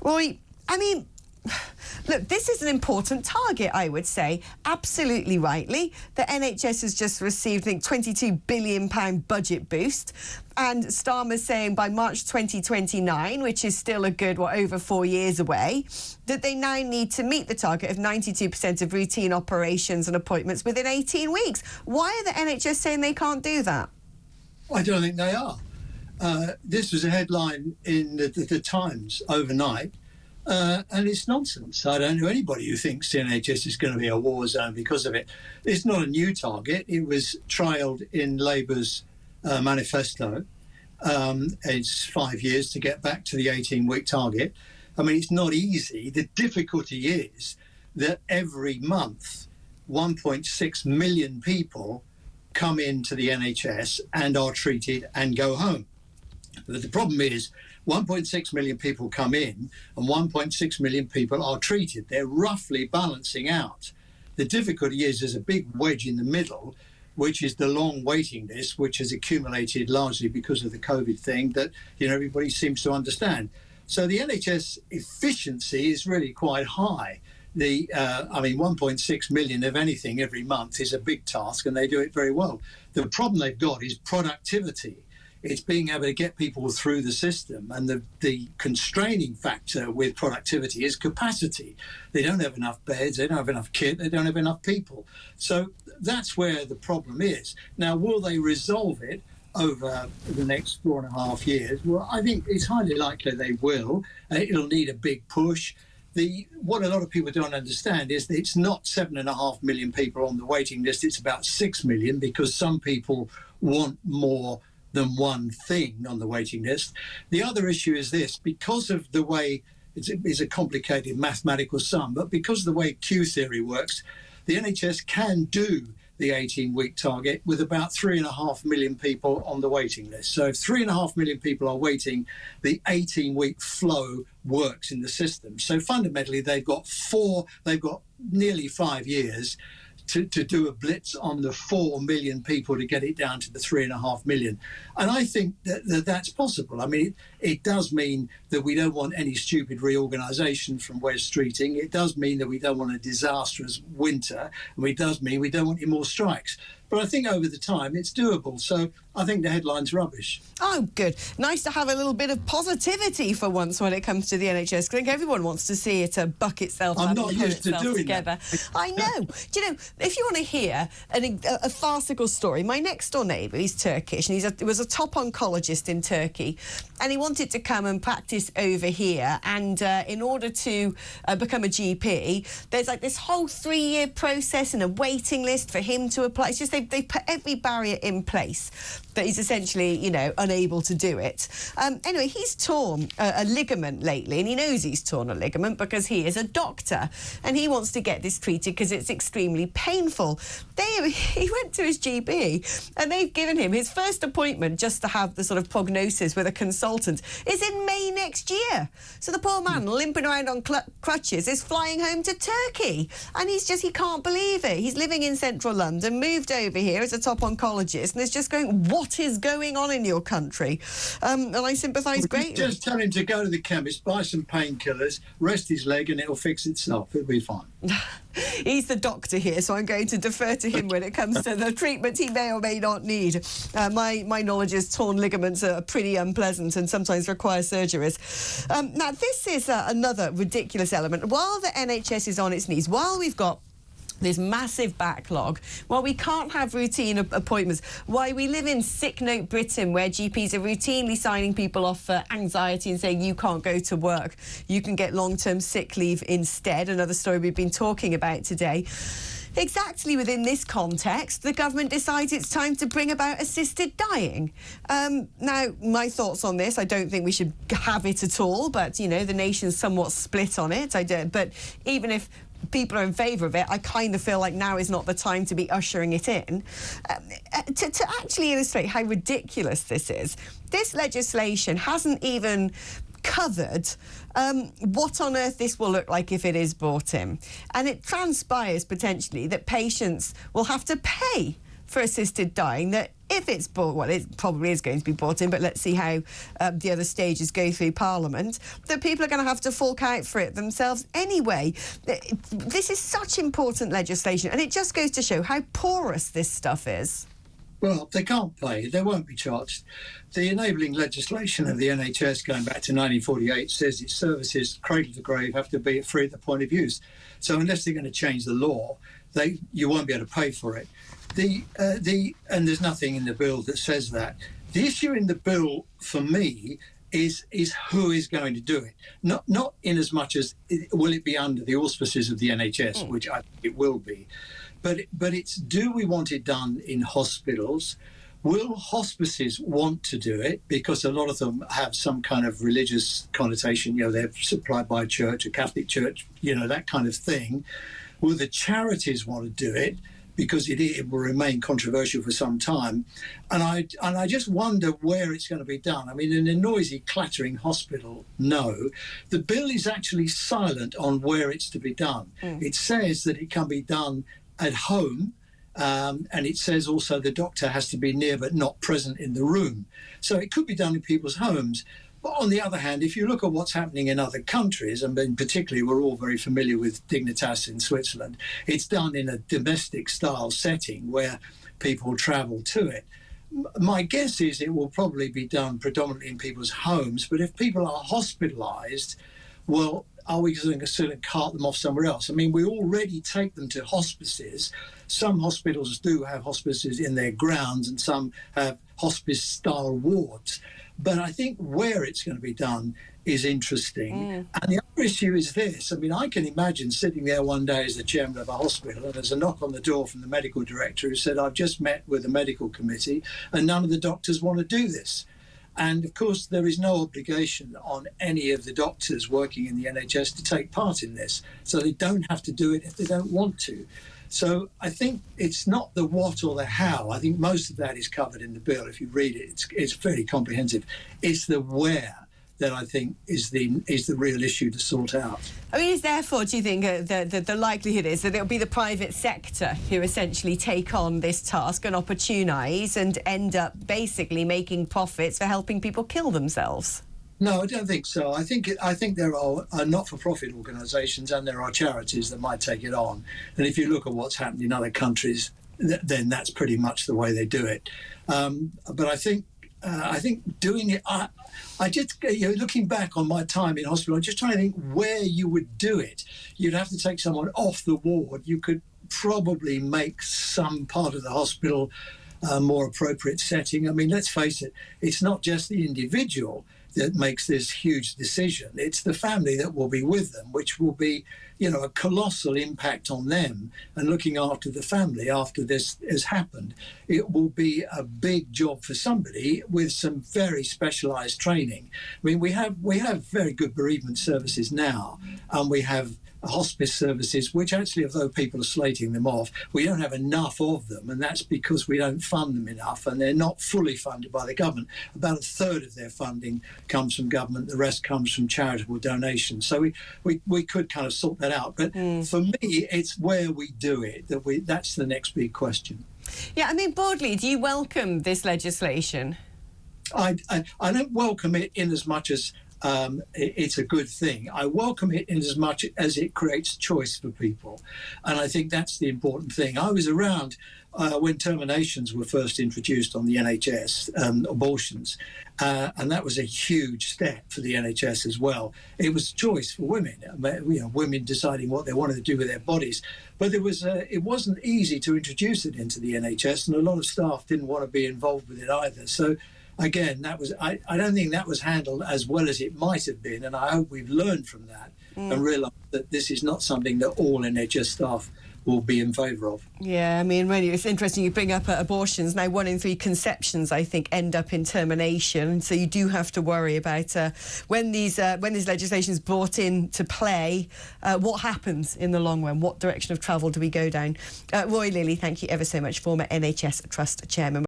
Well, I mean, look, this is an important target, I would say. Absolutely rightly. The NHS has just received, I think, £22 billion budget boost. And Starmer's saying by March 2029, which is still a good, over 4 years away, that they now need to meet the target of 92% of routine operations and appointments within 18 weeks. Why are the NHS saying they can't do that? I don't think they are. This was a headline in the Times overnight. And it's nonsense. I don't know anybody who thinks the NHS is going to be a war zone because of it. It's not a new target. It was trialled in Labour's manifesto. It's 5 years to get back to the 18-week target. I mean, it's not easy. The difficulty is that every month, 1.6 million people come into the NHS and are treated and go home. But the problem is 1.6 million people come in and 1.6 million people are treated. They're roughly balancing out. The difficulty is there's a big wedge in the middle, which is the long waiting list, which has accumulated largely because of the COVID thing that, everybody seems to understand. So the NHS efficiency is really quite high. 1.6 million of anything every month is a big task, and they do it very well. The problem they've got is productivity. It's being able to get people through the system, and the constraining factor with productivity is capacity. They don't have enough beds, they don't have enough kit, they don't have enough people. So that's where the problem is. Now, will they resolve it over the next 4.5 years? Well, I think it's highly likely they will. It'll need a big push. What a lot of people don't understand is that it's not 7.5 million people on the waiting list, it's about 6 million, because some people want more than one thing on the waiting list. The other issue is this: because of the way, it's a complicated mathematical sum, but because of the way Q theory works, the NHS can do the 18-week target with about 3.5 million people on the waiting list. So if 3.5 million people are waiting, the 18-week flow works in the system. So fundamentally, they've got nearly 5 years to do a blitz on the 4 million people to get it down to the 3.5 million. And I think that's possible. I mean, it does mean that we don't want any stupid reorganisation from Wes Streeting. It does mean that we don't want a disastrous winter. And it does mean we don't want any more strikes. But I think over the time, it's doable. So I think the headline's rubbish. Oh, good. Nice to have a little bit of positivity for once when it comes to the NHS. I think everyone wants to see it buck itself up and pull itself together. I know. Do you know, if you want to hear a farcical story, my next-door neighbour, he's Turkish, and he was a top oncologist in Turkey, and he wanted to come and practice over here. And in order to become a GP, there's like this whole 3-year process and a waiting list for him to apply. It's just they put every barrier in place that he's essentially, unable to do it. Anyway, he's torn a ligament lately, and he knows he's torn a ligament because he is a doctor, and he wants to get this treated because it's extremely painful. He went to his GP, and they've given him his first appointment just to have the sort of prognosis with a consultant is in May next year. So the poor man, limping around on crutches, is flying home to Turkey, and he can't believe it. He's living in central London, moved over here as a top oncologist, and is just going, what is going on in your country? And I sympathise greatly. Just tell him to go to the chemist, buy some painkillers, rest his leg, and it'll fix itself. It'll be fine. He's the doctor here, so I'm going to defer to him when it comes to the treatment he may or may not need. My knowledge is torn ligaments are pretty unpleasant and sometimes require surgeries. Now, this is another ridiculous element. While the NHS is on its knees, while we've got this massive backlog, while we can't have routine appointments, why we live in sick note Britain, where GPs are routinely signing people off for anxiety and saying you can't go to work, you can get long-term sick leave instead, another story we've been talking about today. Exactly within this context, the government decides it's time to bring about assisted dying. Now, my thoughts on this, I don't think we should have it at all, but, the nation's somewhat split on it. But even if people are in favour of it, I kind of feel like now is not the time to be ushering it in. To actually illustrate how ridiculous this is, this legislation hasn't even covered what on earth this will look like if it is brought in. And it transpires potentially that patients will have to pay for assisted dying, that if it's bought, well, it probably is going to be bought in, but let's see how the other stages go through Parliament, that people are going to have to fork out for it themselves anyway. This is such important legislation, and it just goes to show how porous this stuff is. Well, they can't pay. They won't be charged. The enabling legislation of the NHS going back to 1948 says its services, cradle to grave, have to be free at the point of use. So unless they're going to change the law, you won't be able to pay for it. And there's nothing in the bill that says that. The issue in the bill for me is who is going to do it. Not in as much as will it be under the auspices of the NHS, which I think it will be. But it's, do we want it done in hospitals? Will hospices want to do it? Because a lot of them have some kind of religious connotation. They're supplied by a church, a Catholic church, that kind of thing. Will the charities want to do it? Because it will remain controversial for some time. And I just wonder where it's going to be done. I mean, in a noisy, clattering hospital, no. The bill is actually silent on where it's to be done. It says that it can be done at home, and it says also the doctor has to be near but not present in the room. So it could be done in people's homes. But on the other hand, if you look at what's happening in other countries, and particularly we're all very familiar with Dignitas in Switzerland, it's done in a domestic style setting where people travel to it. My guess is it will probably be done predominantly in people's homes, but if people are hospitalised, well, are we going to sort of cart them off somewhere else? I mean, we already take them to hospices. Some hospitals do have hospices in their grounds and some have hospice-style wards. But I think where it's going to be done is interesting. And the other issue is this. I mean, I can imagine sitting there one day as the chairman of a hospital and there's a knock on the door from the medical director who said, I've just met with the medical committee and none of the doctors want to do this. And, of course, there is no obligation on any of the doctors working in the NHS to take part in this. So they don't have to do it if they don't want to. So I think it's not the what or the how. I think most of that is covered in the bill. If you read it, it's fairly comprehensive. It's the where that I think is the real issue to sort out. I mean, therefore, do you think the likelihood is that it'll be the private sector who essentially take on this task and opportunise and end up basically making profits for helping people kill themselves? No, I don't think so. I think there are not-for-profit organisations and there are charities that might take it on. And if you look at what's happened in other countries, then that's pretty much the way they do it. But I think doing it, I just, looking back on my time in hospital, I'm just trying to think where you would do it. You'd have to take someone off the ward. You could probably make some part of the hospital a more appropriate setting. I mean, let's face it, it's not just the individual that makes this huge decision. It's the family that will be with them, which will be, a colossal impact on them. And looking after the family after this has happened, it will be a big job for somebody with some very specialised training. I mean, we have very good bereavement services now, and we have hospice services, which actually, although people are slating them off, we don't have enough of them, and that's because we don't fund them enough, and they're not fully funded by the government. About a third of their funding comes from government, the rest comes from charitable donations. So we could kind of sort that out. But for me, it's where we do it, that's the next big question. Yeah, I mean, broadly, do you welcome this legislation? I don't welcome it in as much as it's a good thing. I welcome it in as much as it creates choice for people. And I think that's the important thing. I was around when terminations were first introduced on the NHS, abortions, and that was a huge step for the NHS as well. It was choice for women, women deciding what they wanted to do with their bodies. But it wasn't easy to introduce it into the NHS, and a lot of staff didn't want to be involved with it either. So again, I don't think that was handled as well as it might have been, and I hope we've learned from that and realised that this is not something that all NHS staff will be in favour of. Yeah, I mean, really, it's interesting you bring up abortions. Now, 1 in 3 conceptions, I think, end up in termination. So you do have to worry about when this legislation is brought into play, what happens in the long run? What direction of travel do we go down? Roy Lilley, thank you ever so much, former NHS Trust Chairman.